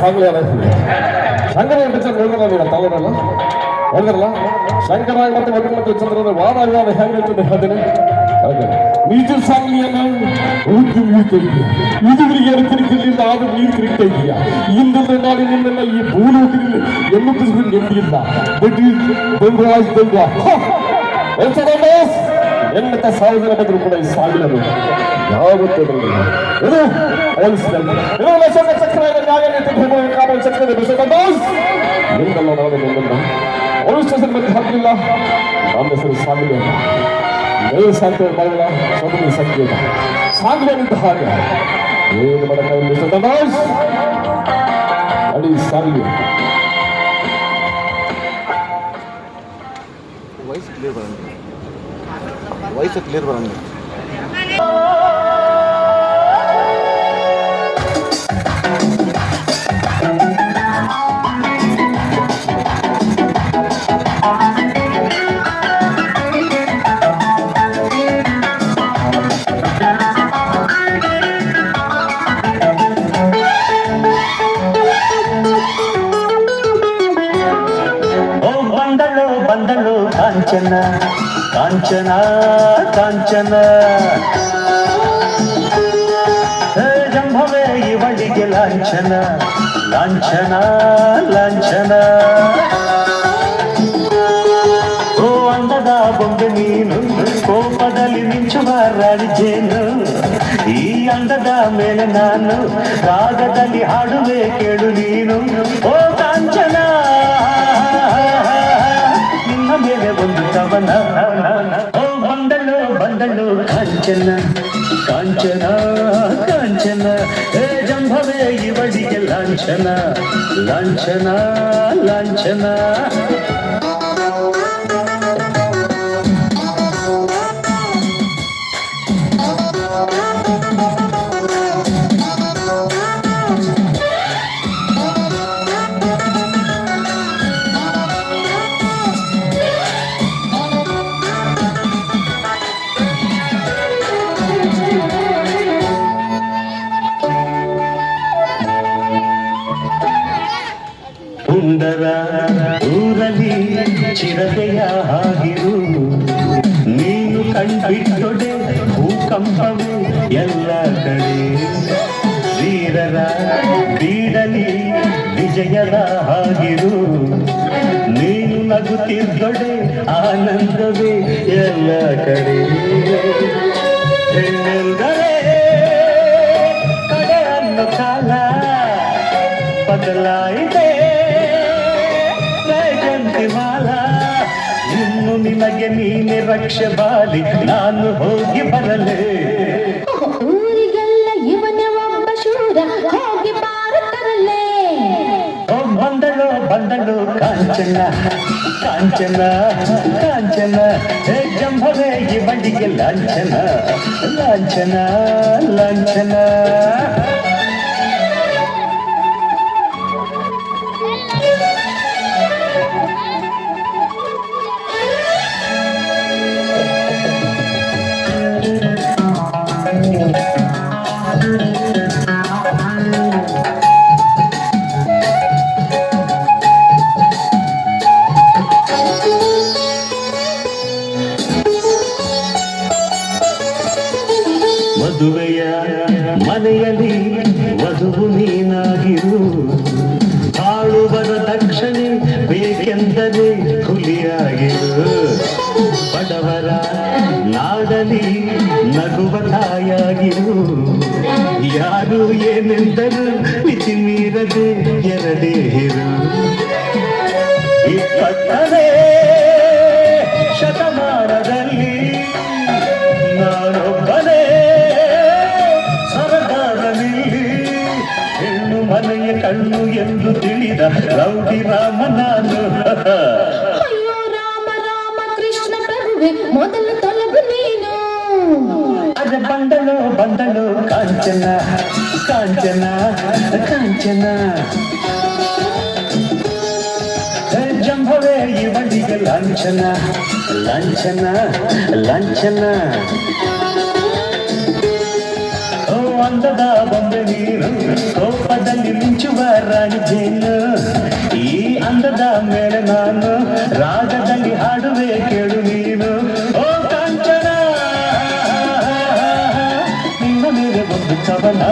Sangli Shankara picture ನೋಡಿದ್ರಲ್ಲ ನೀವು ತಗೊಳ್ಳಲ್ಲ ನೋಡಿದ್ರಲ್ಲ ಶಂಕರಾಗ ಮತ್ತೆ ಮತ್ತು ಚಂದ್ರನ ವಾದ ವಿವಾದ ಹೇಗೆ ಹೇಳ್ತೇನೆ ನೀಚು ಸಾಂಗ್ಲಿಯನ್ನ ಉಳಿದು ನೀಡ್ತಾ ಇದೆಯಾ ಇದುವರಿಗೆ ತಿರುಗಿಲಿಲ್ಲ ಆದ್ರೂ ನೀರು ತಿರುಗ್ತಾ ಇದೆಯಾ ಇಂದು ನಾನು ನಿನ್ನೆಲ್ಲ ಈ ಭೂಲೋಕದಲ್ಲಿ ಎಲ್ಲೂ ತಿಳಿಸಿದ್ರೆ ನೆಮ್ಮದಿಯಿಲ್ಲ ಎನ್ನತ ಸಾವಿರ ಬಂದರೂ ಕೂಡ ಈ ಸಾಲಿನದು ಯಾವತ್ತೂ ಬರಲಿಲ್ಲ ಇದು ಚಕ್ರದ ನಿಂದಲ್ಲ ನಾನು ನಿನ್ನಲ್ಲ ಪೊಲೀಸ್ ಸ್ಟೇಷನ್ ಬಂದು ಹಾಕಲಿಲ್ಲ ನನ್ನ ಹೆಸರು ಸಾಲಿಗೆ ಸಾಧ್ಯ ಬರಲ್ಲ ಸ್ವತಂತ್ರ ಸಂಕೇತ ಸಾಂಗ್ಲಿಯಂತ ಹಾಗೆ ಏನು ಮಾಡಕ್ಕಾಗಲ್ಲ ಅಡಿ ಸಾಂಗ್ಲಿ ವಾಯ್ಸ್ ಕ್ಲಿಯರ್ ಬರಂಗ ಬಂದಳು ಕಾಂಚನ ಕಾಂಚನ ಕಾಂಚನ ಜಂಭವೇ ಇವಳಿಗೆ ಲಾಂಛನ ಲಾಂಛನ ಲಾಂಛನ ಓ ಅಂದದ ಬೊಂಬೆ ನೀನು ಕೋಪದಲ್ಲಿ ಮಿಂಚುವ ರಾಣಿಜೇನು ಈ ಅಂದದ ಮೇಲೆ ನಾನು ರಾಗದಲ್ಲಿ ಹಾಡುವೆ ಕೇಳು ನೀನು ಓ ಕಾಂಚನ ಮೇಲೆ ಒಂದು ಕವನ ಓ ಬಂದಳು ಬಂದಳು ಕಾಂಚನ ಕಾಂಚನ ಕಾಂಚನ ಹೇ ಜಂಭವೇ ಇವಳಿಗೆ ಲಾಂಛನ ಲಾಂಛನ ಲಾಂಛನ ಸುಂದರ ಊರಲಿ ಚಿರತೆಯ ಹಾಗಿರು ನೀನು ಕಣ್ಬಿಟ್ಟೊಡೆ ಭೂಕಂಪವೇ ಎಲ್ಲ ಕಡೆ ವೀರರ ಬೀಡಲಿ ವಿಜಯದ ಹಾಗಿರು ನೀನು ನಗುತ್ತಿದ್ದೊಡೆ ಆನಂದವೇ ಎಲ್ಲ ಕಡೆ ಹೆಣ್ಣೆಂದರೆ ಕಡೆ ಅನ್ನೋ ಕಾಲ ಬದಲಾಯಿತೆ ಇನ್ನು ನಿನಗೆ ನೀನೆ ರಕ್ಷೆ ಬಾಲಿ ನಾನು ಹೋಗಿ ಬರಲೇ ಊರಿಗೆಲ್ಲ ಇವನೇ ಒಬ್ಬ ಶೂರ ಹೋಗಿ ಬಾರತರಲೇ ಓ ಬಂದಳು ಬಂದಳು ಕಾಂಚನ ಕಾಂಚನ ಕಾಂಚನ ಹೇ ಜಂಭವೇ ಇವಳಿಗೆ ಲಾಂಛನ ಲಾಂಛನ ಲಾಂಛನ ಮದುವೆಯ ಮನೆಯಲ್ಲಿ ವಧುವು ನೀನಾಗಿರು ಆಳುವರ ದಕ್ಷಿಣೆ ಬೇಕೆಂದರೆ ಹುಲಿಯಾಗಿರು ಬಡವರ ನಾಡಲಿ ನಗುವ ತಾಯಾಗಿರು ಯಾರು ಏನೆಂದರು ಮಿತಿ ಮೀರದೆ ಎರಡೇ ಹಿರು 20ನೇ ಶತಮಾನದಲ್ಲಿ ನಾನೊಬ್ಬನೇ ಹೆಣ್ಣು ಮನೆಯ ಕಣ್ಣು ಎಂದು ತಿಳಿದ ರೌಡಿ ರಾಮ ನಾನು ಅಯ್ಯೋ ರಾಮ ರಾಮ ಕೃಷ್ಣ ಪ್ರಭುವೆ ಮೊದಲ ತೊಲಗು ನೀನು ಅದ ಬಂದಳು ಬಂದಳು ಕಾಂಚನ ಕಾಂಚನ ಕಾಂಚನ ಜಂಭವೇ ಇವಳಿಗೆ ಲಾಂಛನ ಲಾಂಛನ ಲಾಂಛನ ಓ ಅಂದದ ಬೊಂಬೆ ನೀನು ಕೋಪದಲ್ಲಿ ಮಿಂಚುವ ರಾಣಿ ಜೇನು ಈ ಅಂದದ ಮೇಲೆ ನಾನು ರಾಗದಲ್ಲಿ ಹಾಡುವೆ ಕೇಳು ನೀನು ಓ ಕಾಂಚನ ನಿನ್ನ ಮೇಲೆ ಒಂದು ಕವನ